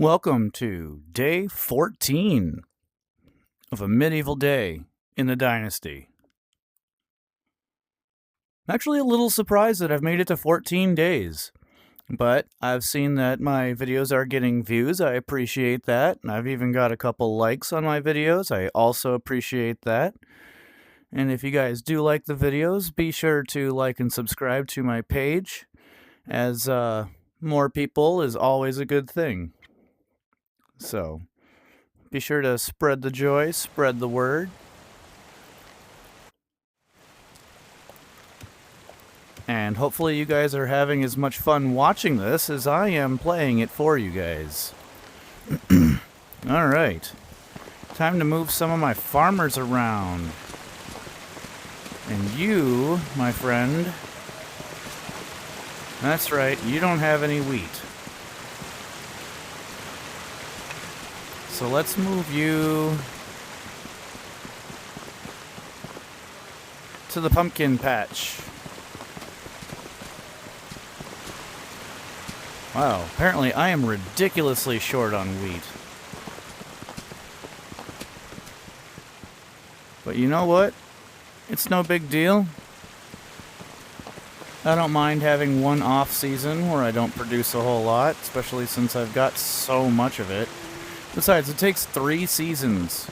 Welcome to day 14 of a medieval day in the Dynasty. I'm actually a little surprised that I've made it to 14 days, but I've seen that my videos are getting views. I appreciate that, and I've even got a couple likes on my videos. I also appreciate that. And if you guys do like the videos, be sure to like and subscribe to my page, as more people is always a good thing. So, be sure to spread the joy, spread the word. And hopefully you guys are having as much fun watching this as I am playing it for you guys. Alright. Time to move some of my farmers around. And you, my friend, that's right, you don't have any wheat. So let's move you to the pumpkin patch. Wow, apparently I am ridiculously short on wheat. But you know what? It's no big deal. I don't mind having one off season where I don't produce a whole lot, especially since I've got so much of it. Besides, it takes 3 seasons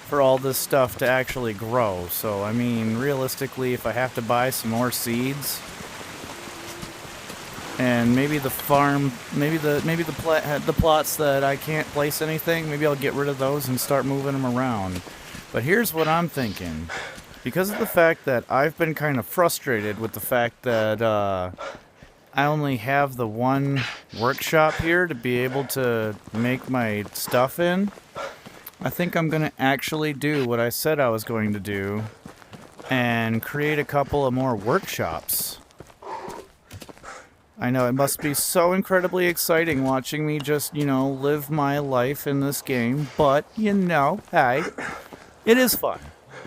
for all this stuff to actually grow. So, I mean, realistically, if I have to buy some more seeds, and maybe the farm, maybe the plots that I can't place anything, maybe I'll get rid of those and start moving them around. But here's what I'm thinking. Because of the fact that I've been kind of frustrated with the fact that I only have the one workshop here to be able to make my stuff in, I think I'm going to actually do what I said I was going to do and create a couple of more workshops. I know it must be so incredibly exciting watching me just, live my life in this game, but, hey, it is fun.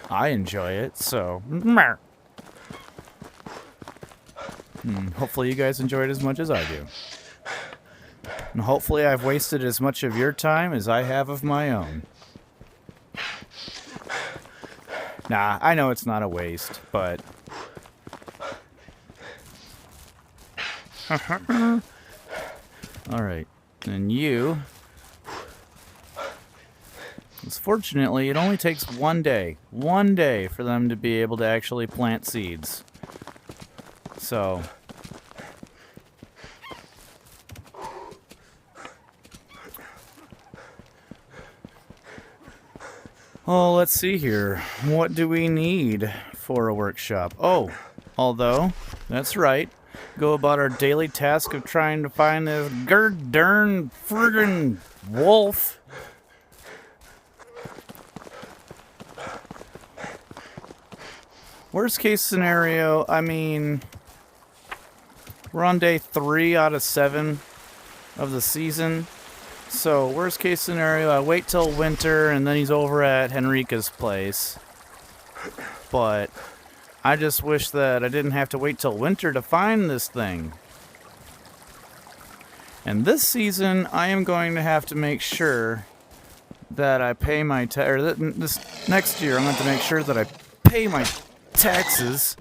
I enjoy it, so... hopefully you guys enjoy it as much as I do. And hopefully I've wasted as much of your time as I have of my own. Nah, I know it's not a waste, but... Alright, and you... Fortunately, it only takes one day for them to be able to actually plant seeds. So... Oh, let's see here. What do we need for a workshop? Oh, although, that's right. Go about our daily task of trying to find this darn friggin' wolf. Worst case scenario, I mean, we're on day 3 out of 7 of the season. So, worst case scenario, I wait till winter and then he's over at Henrika's place. But I just wish that I didn't have to wait till winter to find this thing. And this season, I am going to have to make sure that I pay my this next year, I'm going to have to make sure that I pay my taxes.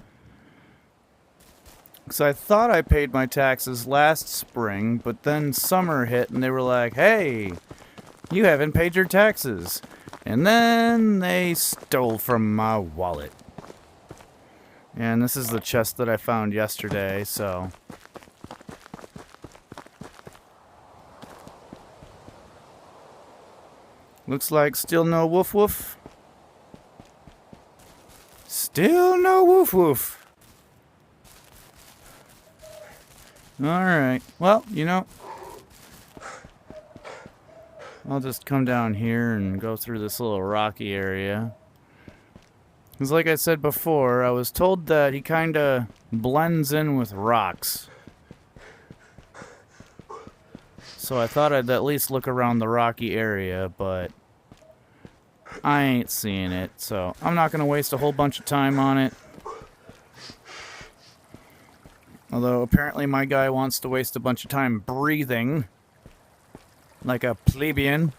Because I thought I paid my taxes last spring, but then summer hit and they were like, hey, you haven't paid your taxes. And then they stole from my wallet. And this is the chest that I found yesterday, so... Looks like still no woof woof. Still no woof woof. Alright, well, I'll just come down here and go through this little rocky area. Because like I said before, I was told that he kinda blends in with rocks. So I thought I'd at least look around the rocky area, but I ain't seeing it, so I'm not gonna waste a whole bunch of time on it. Although apparently my guy wants to waste a bunch of time breathing. like a plebeian.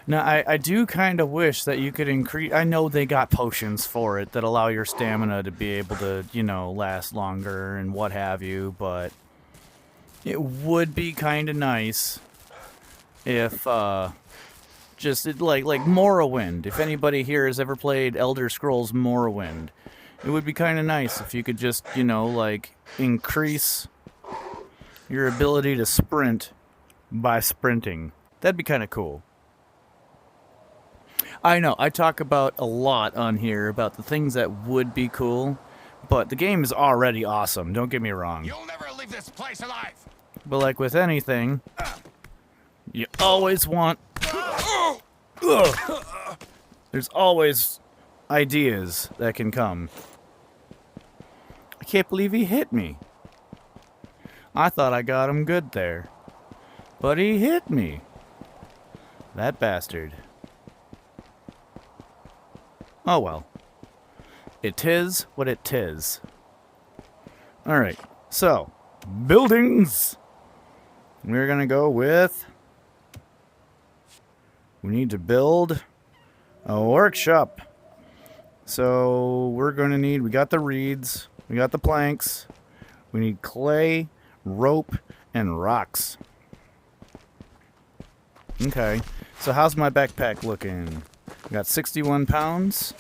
Now, I do kind of wish that you could increase... I know they got potions for it that allow your stamina to be able to, you know, last longer and what have you, but it would be kind of nice if, just, like Morrowind. If anybody here has ever played Elder Scrolls Morrowind, it would be kind of nice if you could just, you know, like, increase your ability to sprint by sprinting. That'd be kind of cool. I know, I talk about a lot on here about the things that would be cool, but the game is already awesome, don't get me wrong. You'll never leave this place alive! But like with anything, you always want... There's always ideas that can come. I can't believe he hit me. I thought I got him good there. But he hit me. That bastard. Oh well. It 'tis what it 'tis. Alright, so, buildings! We're gonna go with... We need to build a workshop. So, we're gonna need... We got the reeds, we got the planks, we need clay, rope, and rocks. Okay, so how's my backpack looking? I got 61 pounds.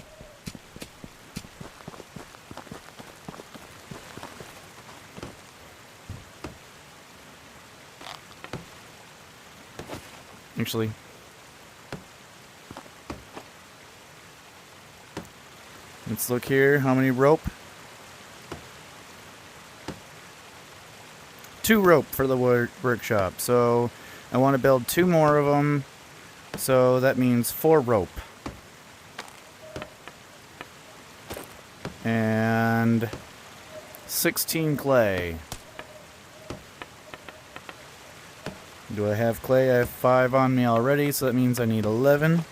Actually, let's look here. How many rope? 2 rope for the workshop. So I want to build 2 more of them. So that means 4 rope. And 16 clay. Do I have clay? I have 5 on me already, so that means I need 11.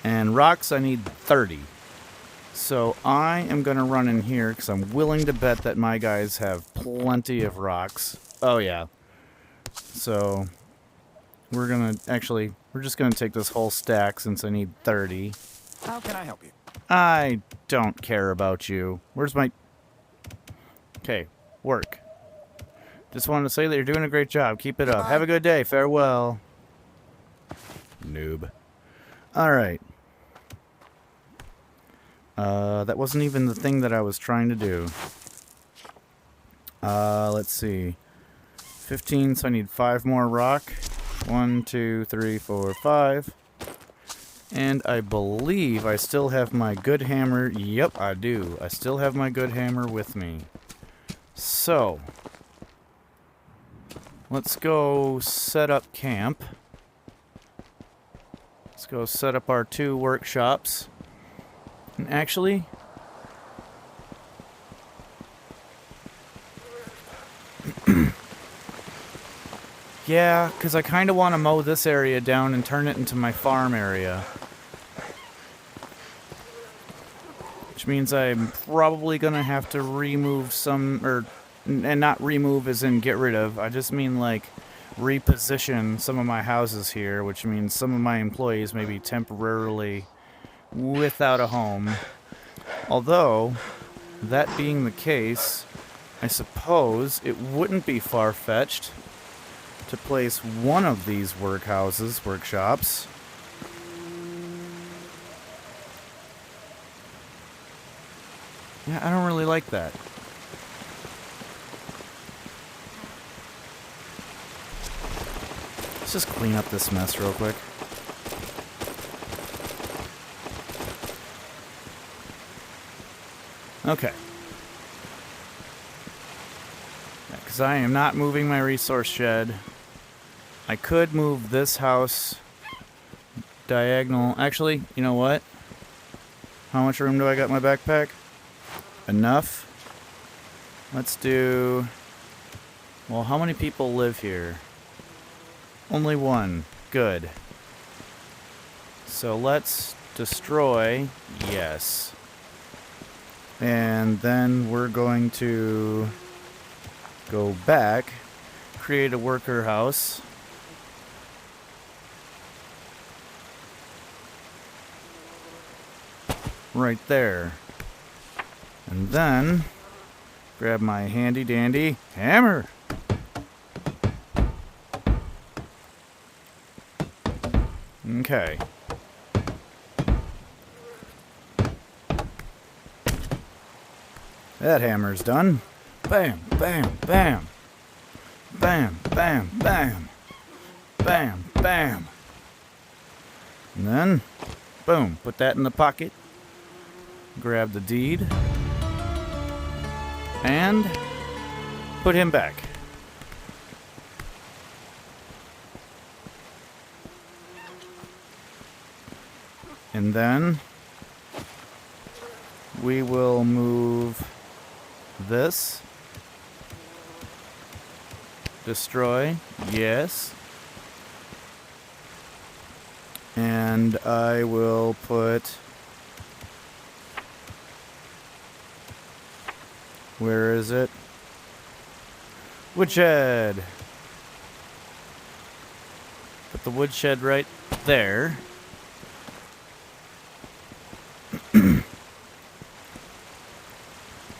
And rocks, I need 30. So I am going to run in here, because I'm willing to bet that my guys have plenty of rocks. Oh, yeah. So we're going to, actually, we're just going to take this whole stack since I need 30. How can I help you? I don't care about you. Where's my... Okay, work. Just wanted to say that you're doing a great job. Keep it up. Have a good day. Farewell. Noob. Alright. That wasn't even the thing that I was trying to do. Let's see. 15, so I need 5 more rock. 1, 2, 3, 4, 5. And I believe I still have my good hammer. Yep, I do. I still have my good hammer with me. So, let's go set up camp. Let's go set up our 2 workshops. And actually... yeah, because I kind of want to mow this area down and turn it into my farm area. Which means I'm probably going to have to remove some, and not remove as in get rid of, I just mean like reposition some of my houses here, which means some of my employees may be temporarily without a home. Although, that being the case, I suppose it wouldn't be far-fetched to place one of these workshops. Yeah, I don't really like that. Let's just clean up this mess real quick. Okay. Because I am not moving my resource shed. I could move this house diagonal. Actually, you know what? How much room do I got in my backpack? Enough. Let's do... Well, how many people live here? Only 1. Good. So let's destroy... Yes. And then we're going to go back, create a worker house. Right there. And then grab my handy dandy hammer. Okay. That hammer's done. Bam, bam, bam. Bam, bam, bam. Bam, bam. And then, boom, put that in the pocket. Grab the deed. And put him back. And then we will move this. Destroy. Yes. And I will put... Where is it? Woodshed. Put the woodshed right there.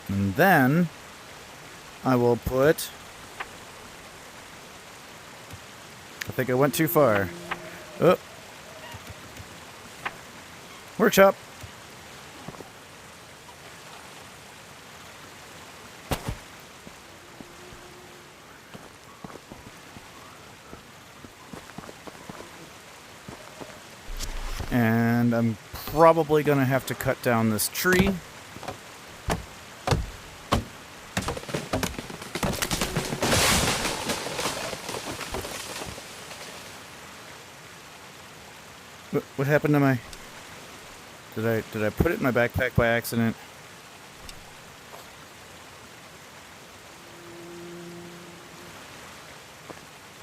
And then I will put... I think I went too far. Oh. Workshop. And I'm probably going to have to cut down this tree. What happened to my... Did I put it in my backpack by accident?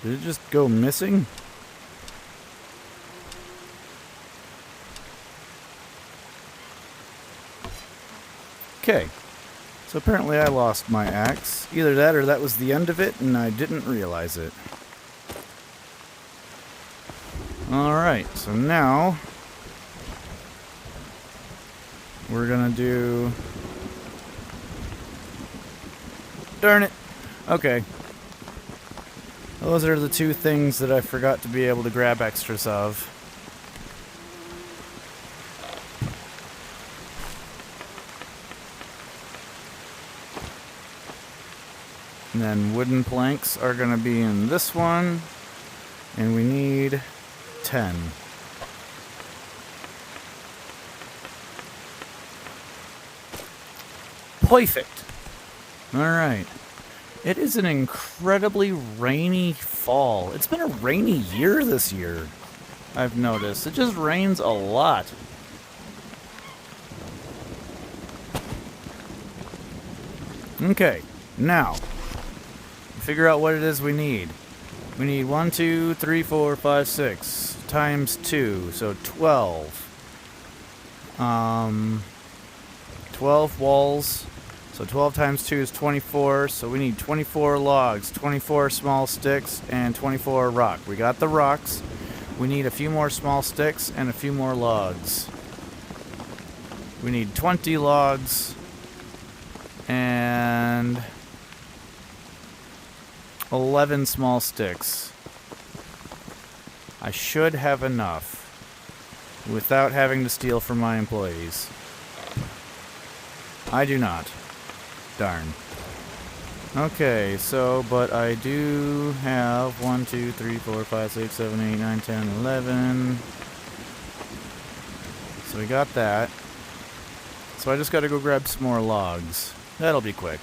Did it just go missing? Okay. So apparently I lost my axe. Either that or that was the end of it and I didn't realize it. Alright, so now we're gonna do... Darn it! Okay. Those are the two things that I forgot to be able to grab extras of. And then wooden planks are gonna be in this one. And we need 10. Perfect. Alright. It is an incredibly rainy fall. It's been a rainy year this year, I've noticed. It just rains a lot. Okay, now, figure out what it is we need. We need 1, 2, 3, 4, 5, 6 times 2, so 12. 12 walls. So 12 times 2 is 24, so we need 24 logs, 24 small sticks, and 24 rock. We got the rocks. We need a few more small sticks and a few more logs. We need 20 logs and 11 small sticks. I should have enough without having to steal from my employees. I do not. Darn. Okay, so, but I do have 1, 2, 3, 4, 5, 6, 7, 8, 9, 10, 11. So we got that. So I just gotta go grab some more logs. That'll be quick.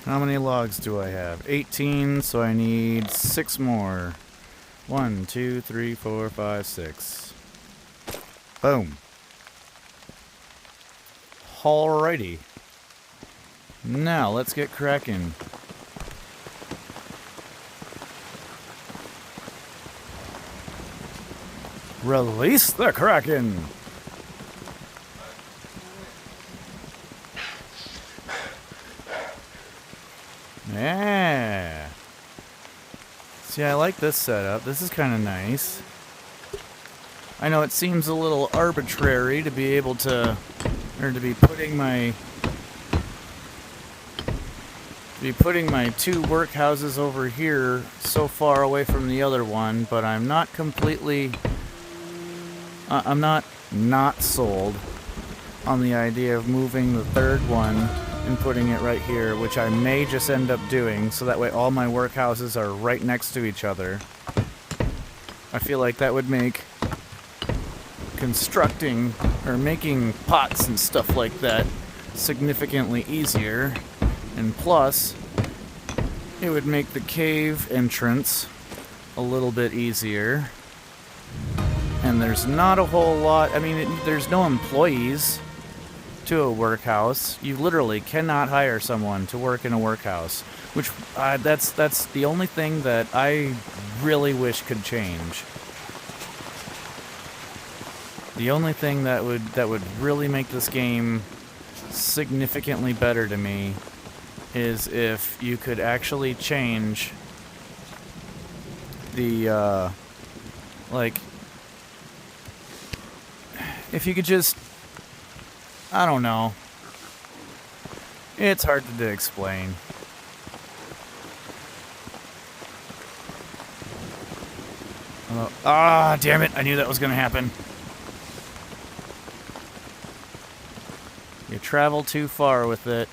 How many logs do I have? 18, so I need 6 more. 1, 2, 3, 4, 5, 6. Boom. Alrighty. Now, let's get cracking. Release the Kraken! Yeah. See, I like this setup. This is kind of nice. I know it seems a little arbitrary to be able to, or to be putting my two workhouses over here so far away from the other one, but I'm not completely, I'm not sold on the idea of moving the third one and putting it right here, which I may just end up doing, so that way all my workhouses are right next to each other. I feel like that would make constructing or making pots and stuff like that significantly easier, and plus it would make the cave entrance a little bit easier. And there's not a whole lot, I mean, there's no employees to a workhouse. You literally cannot hire someone to work in a workhouse, which that's the only thing that I really wish could change. The only thing that would really make this game significantly better to me is if you could actually change the like, if you could just, I don't know. It's hard to explain. Ah, damn it. I knew that was going to happen. You travel too far with it,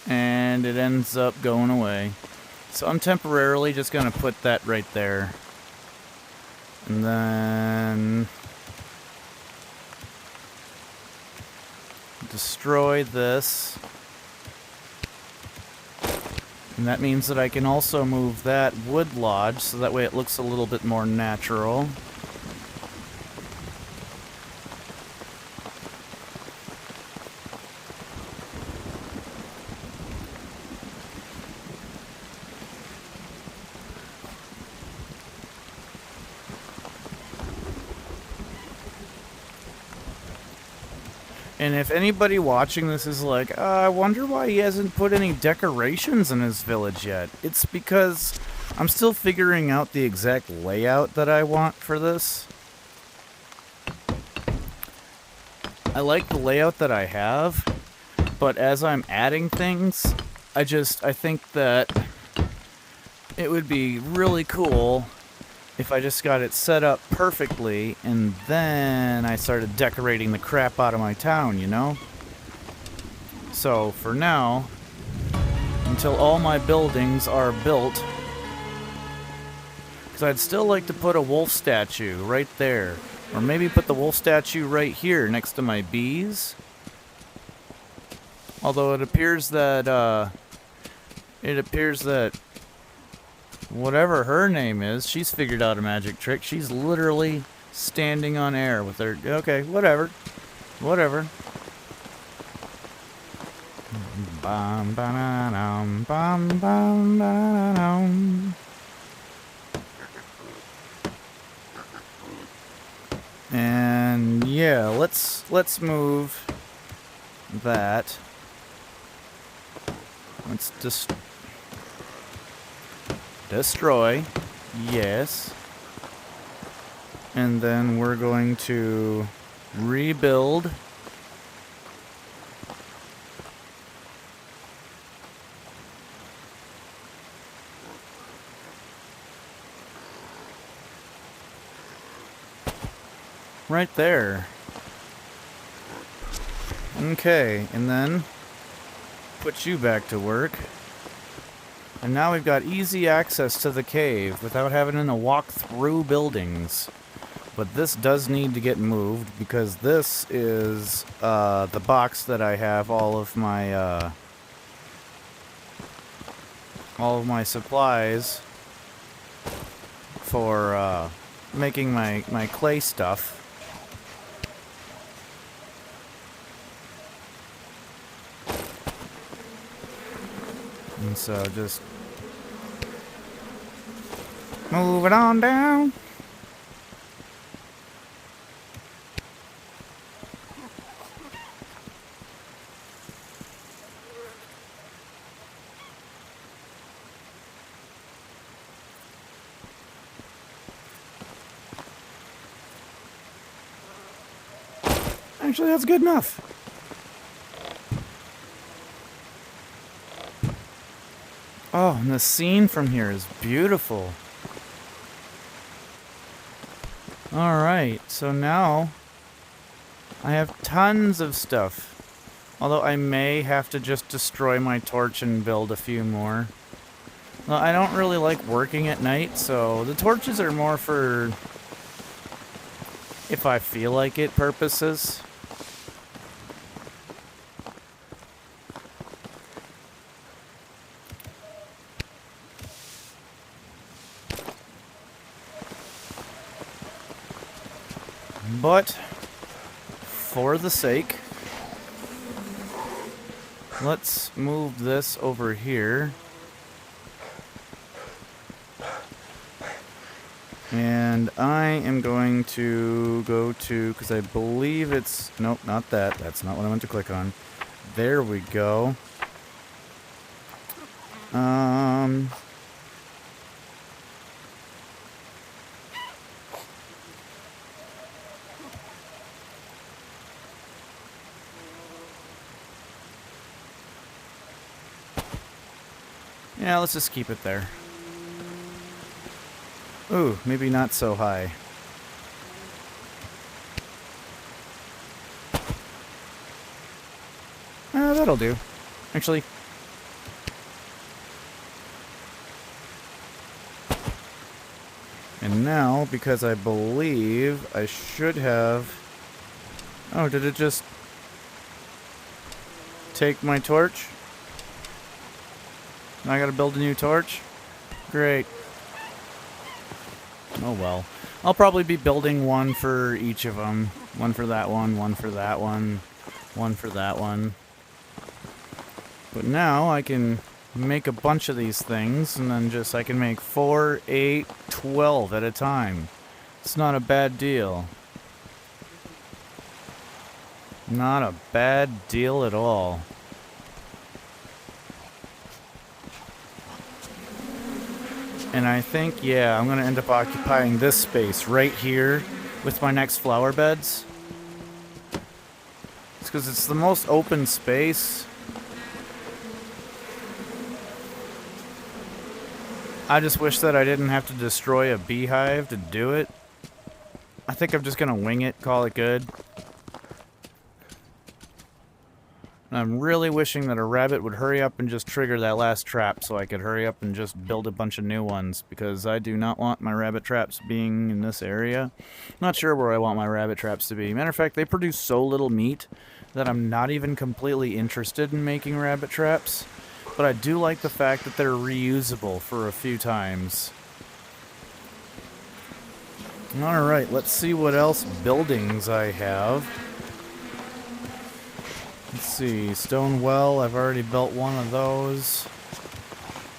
and it ends up going away. So I'm temporarily just going to put that right there. And then destroy this. And that means that I can also move that wood lodge, so that way it looks a little bit more natural. And if anybody watching this is like, I wonder why he hasn't put any decorations in his village yet, it's because I'm still figuring out the exact layout that I want for this. I like the layout that I have, but as I'm adding things, I think that it would be really cool if I just got it set up perfectly, and then I started decorating the crap out of my town, you know? So, for now, until all my buildings are built, because I'd still like to put a wolf statue right there, or maybe put the wolf statue right here next to my bees. Although it appears that whatever her name is, she's figured out a magic trick. She's literally standing on air with her... Okay, whatever. Whatever. Bum, ba-da-dum, bum, bum, ba-da-dum. And yeah, let's move that. Let's just... destroy, yes, and then we're going to rebuild right there. Okay, and then put you back to work. And now we've got easy access to the cave without having to walk through buildings. But this does need to get moved because this is the box that I have all of my supplies for making my clay stuff. And so just move it on down. Actually, that's good enough. Oh, and the scene from here is beautiful. Alright, so now I have tons of stuff. Although I may have to just destroy my torch and build a few more. Well, I don't really like working at night, so the torches are more for if I feel like it purposes. But, for the sake, let's move this over here. And I am going to go to, because I believe it's, nope, not that. That's not what I meant to click on. There we go. Yeah, let's just keep it there. Ooh, maybe not so high. That'll do. Actually. And now, because I believe I should have... Oh, did it just take my torch? Now I gotta build a new torch? Great. Oh well. I'll probably be building one for each of them. One for that one, one for that one, one for that one. But now I can make a bunch of these things, and then just I can make 4, 8, 12 at a time. It's not a bad deal. Not a bad deal at all. And I think, yeah, I'm going to end up occupying this space right here with my next flower beds. It's because it's the most open space. I just wish that I didn't have to destroy a beehive to do it. I think I'm just going to wing it, call it good. I'm really wishing that a rabbit would hurry up and just trigger that last trap so I could hurry up and just build a bunch of new ones, because I do not want my rabbit traps being in this area. Not sure where I want my rabbit traps to be. Matter of fact, they produce so little meat that I'm not even completely interested in making rabbit traps, but I do like the fact that they're reusable for a few times. Alright, let's see what else buildings I have. Let's see, stone well, I've already built one of those.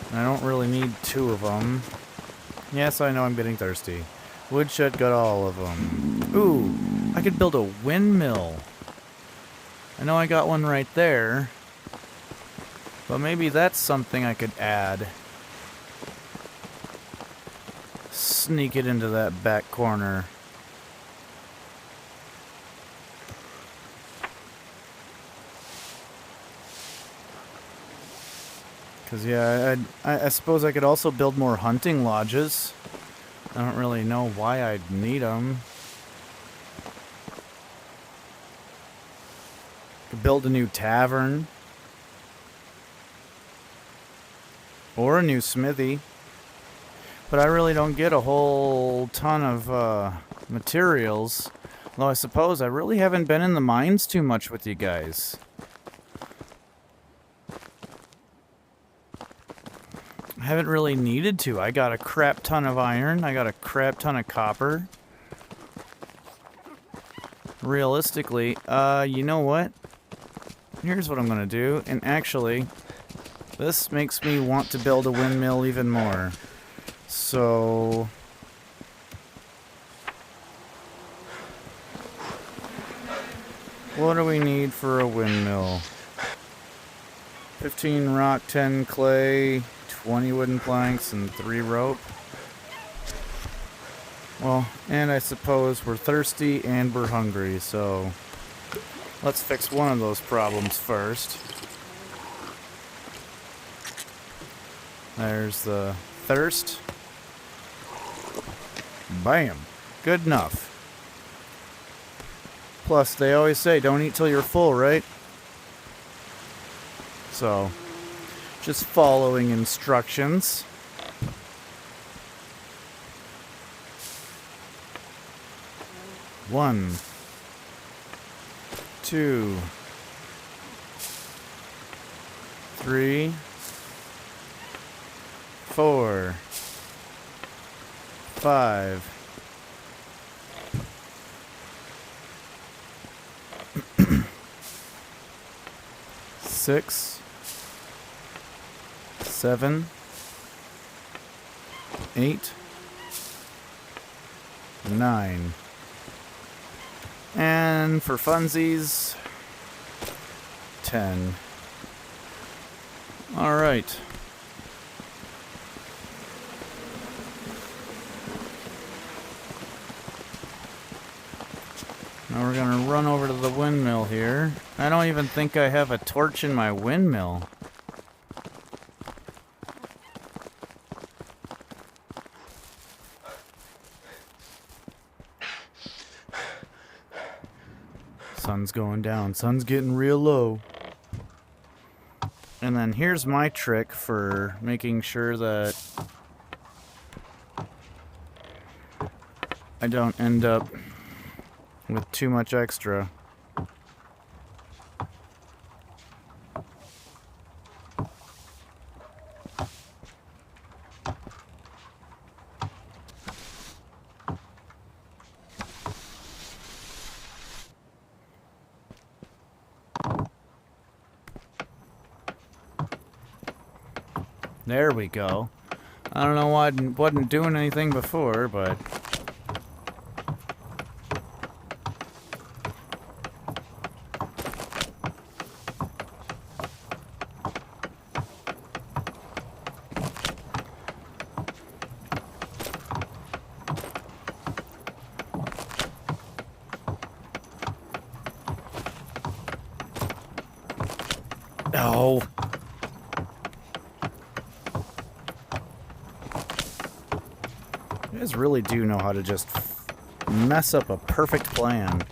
And I don't really need 2 of them. Yes, I know I'm getting thirsty. Woodshed got all of them. Ooh, I could build a windmill. I know I got one right there. But maybe that's something I could add. Sneak it into that back corner. Because, yeah, I suppose I could also build more hunting lodges. I don't really know why I'd need them. Could build a new tavern. Or a new smithy. But I really don't get a whole ton of materials. Though I suppose I really haven't been in the mines too much with you guys. I haven't really needed to. I got a crap ton of iron. I got a crap ton of copper. Realistically, you know what? Here's what I'm gonna do. And actually, This makes me want to build a windmill even more. So... what do we need for a windmill? 15 rock, 10 clay, 20 wooden planks, and 3 rope. Well, and I suppose we're thirsty and we're hungry, so let's fix one of those problems first. There's the thirst. Bam! Good enough. Plus, they always say, don't eat till you're full, right? So, just following instructions. One, 2, 3, 4, 5. 6, 7, 8, 9. And for funsies, 10. All right. Now we're gonna run over to the windmill here. I don't even think I have a torch in my windmill. Sun's going down. Sun's getting real low. And then here's my trick for making sure that I don't end up with too much extra. There we go. I don't know why I wasn't doing anything before, but... oh. You guys really do know how to just mess up a perfect plan.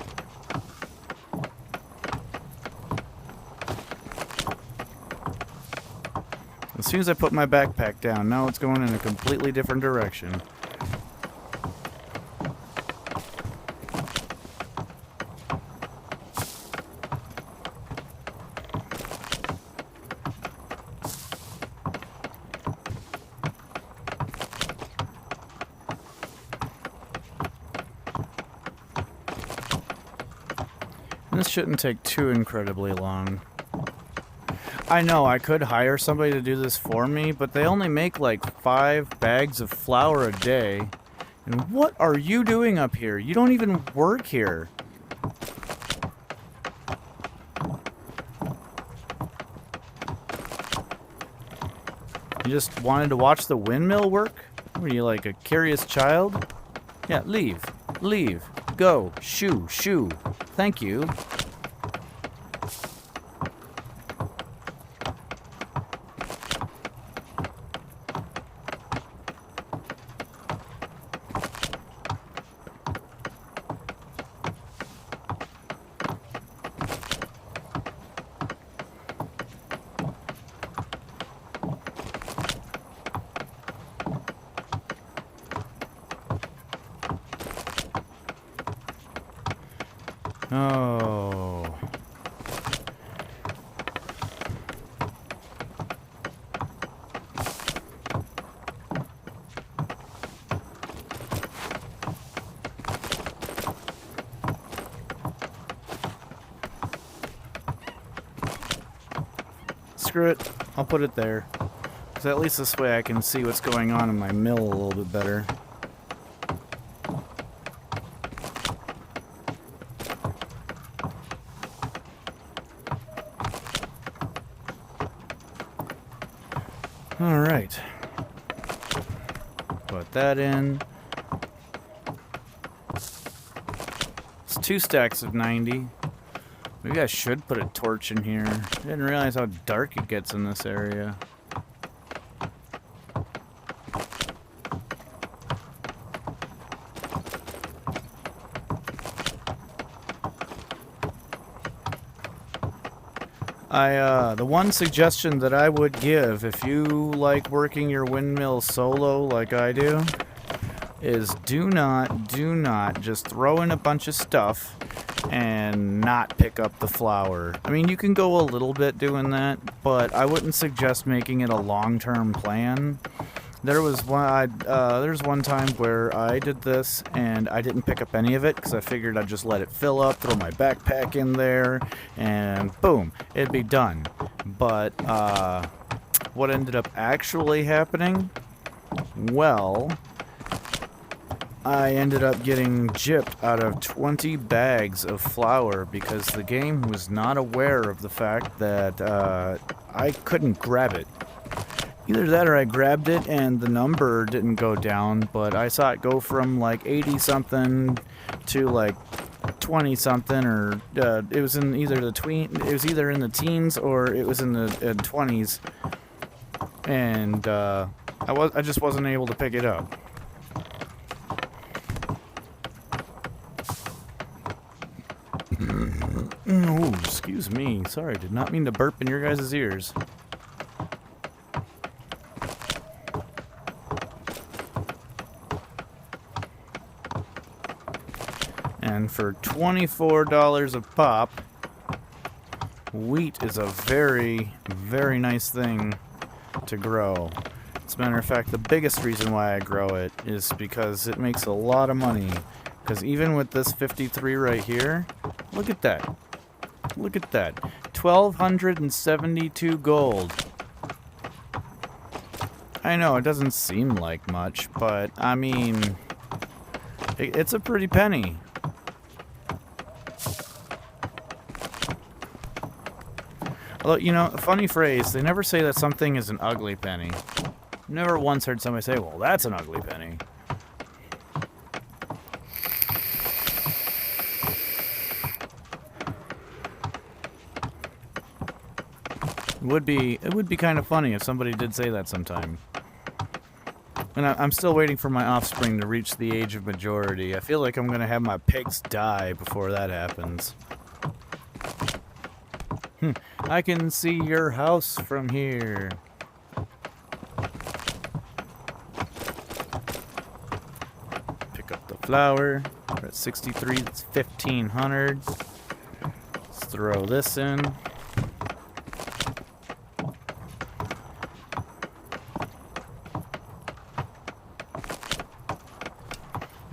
As soon as I put my backpack down, now it's going in a completely different direction. This shouldn't take too incredibly long. I know I could hire somebody to do this for me, but they only make like 5 bags of flour a day. And what are you doing up here? You don't even work here. You just wanted to watch the windmill work? Were you like a curious child? Yeah, leave. Leave. Go. Shoo. Shoo. Thank you. Oh. Screw it. I'll put it there. Because at least this way I can see what's going on in my mill a little bit better. Alright. Put that in. It's 2 stacks of 90. Maybe I should put a torch in here. I didn't realize how dark it gets in this area. The one suggestion that I would give if you like working your windmill solo like I do is do not just throw in a bunch of stuff and not pick up the flour. I mean, you can go a little bit doing that, but I wouldn't suggest making it a long-term plan. There's one time where I did this and I didn't pick up any of it because I figured I'd just let it fill up, throw my backpack in there, and boom, it'd be done. But what ended up actually happening? Well, I ended up getting gypped out of 20 bags of flour because the game was not aware of the fact that I couldn't grab it. Either that or I grabbed it and the number didn't go down, but I saw it go from like 80-something to like 20-something, or it was in either in the teens or it was in the 20s, and I just wasn't able to pick it up. Oh, excuse me. Sorry, did not mean to burp in your guys' ears. And for $24 a pop, wheat is a very, very nice thing to grow. As a matter of fact, the biggest reason why I grow it is because it makes a lot of money. Because even with this 53 right here, look at that. Look at that. 1,272 gold. I know, it doesn't seem like much, but, I mean, it's a pretty penny. Although, you know, a funny phrase, they never say that something is an ugly penny. Never once heard somebody say, well, that's an ugly penny. It would be kind of funny if somebody did say that sometime. And I'm still waiting for my offspring to reach the age of majority. I feel like I'm gonna have my pigs die before that happens. I can see your house from here. Pick up the flour. We're at 63, it's 1,500. Let's throw this in.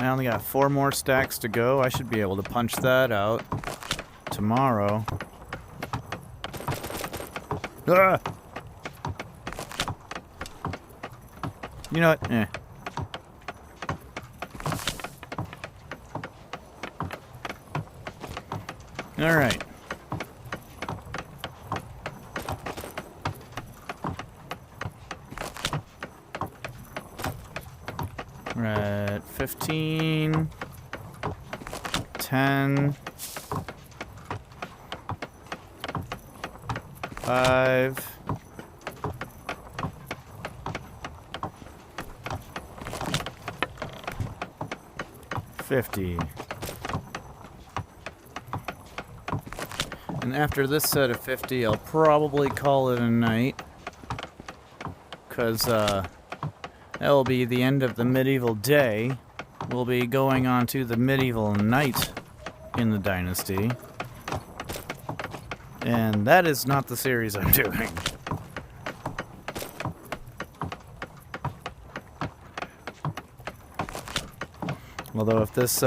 I only got 4 more stacks to go. I should be able to punch that out tomorrow. Ah! You know what? Alright. We're at 15, 10, 5, 50. And after this set of 50, I'll probably call it a night. Because, that will be the end of the medieval day. We'll be going on to the medieval night in the Dynasty. And that is not the series I'm doing. Although if this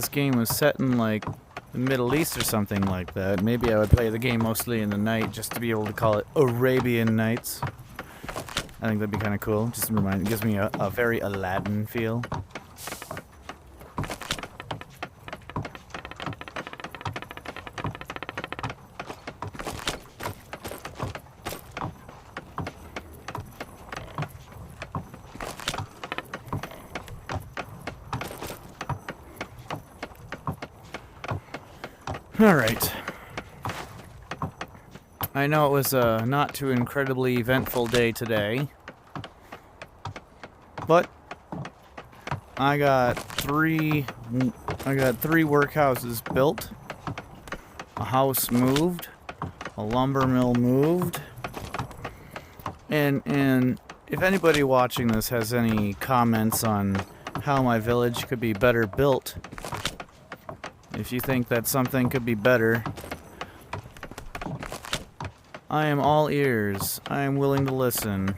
game was set in like the Middle East or something like that, maybe I would play the game mostly in the night just to be able to call it Arabian Nights. I think that'd be kind of cool. Just it gives me a very Aladdin feel. Alright. I know it was a not too incredibly eventful day today, but I got three workhouses built, a house moved, a lumber mill moved, and if anybody watching this has any comments on how my village could be better built, if you think that something could be better, I am all ears. I am willing to listen.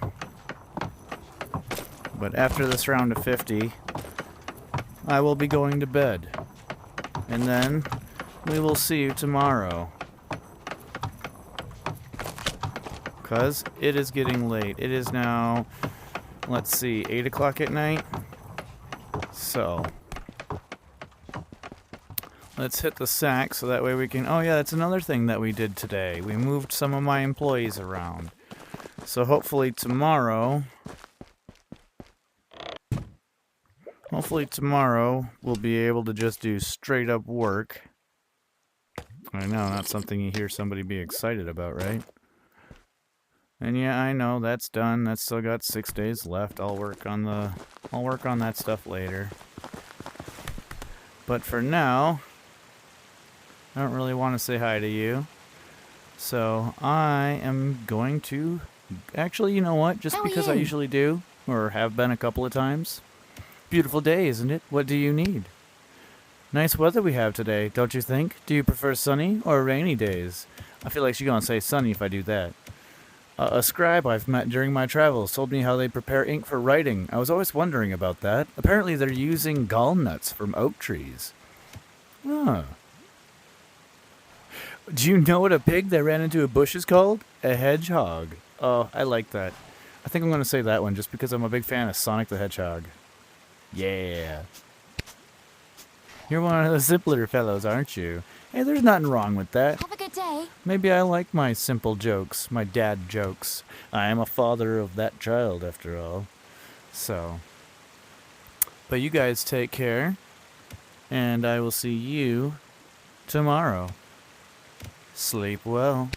But after this round of 50, I will be going to bed. And then, we will see you tomorrow. 'Cause it is getting late. It is now, let's see, 8 o'clock at night? So, let's hit the sack so that way we can... Oh yeah, that's another thing that we did today. We moved some of my employees around. So hopefully tomorrow... we'll be able to just do straight up work. I know, not something you hear somebody be excited about, right? And yeah, I know, that's done. That's still got 6 days left. I'll work on that stuff later. But for now... I don't really want to say hi to you. So I am going to... Actually, you know what? Just because I usually do, or have been a couple of times. Beautiful day, isn't it? What do you need? Nice weather we have today, don't you think? Do you prefer sunny or rainy days? I feel like she's going to say sunny if I do that. A scribe I've met during my travels told me how they prepare ink for writing. I was always wondering about that. Apparently they're using gall nuts from oak trees. Huh. Do you know what a pig that ran into a bush is called? A hedgehog. Oh, I like that. I think I'm going to say that one just because I'm a big fan of Sonic the Hedgehog. Yeah. You're one of the simpler fellows, aren't you? Hey, there's nothing wrong with that. Have a good day. Maybe I like my simple jokes, my dad jokes. I am a father of that child, after all. So. But you guys take care. And I will see you tomorrow. Sleep well.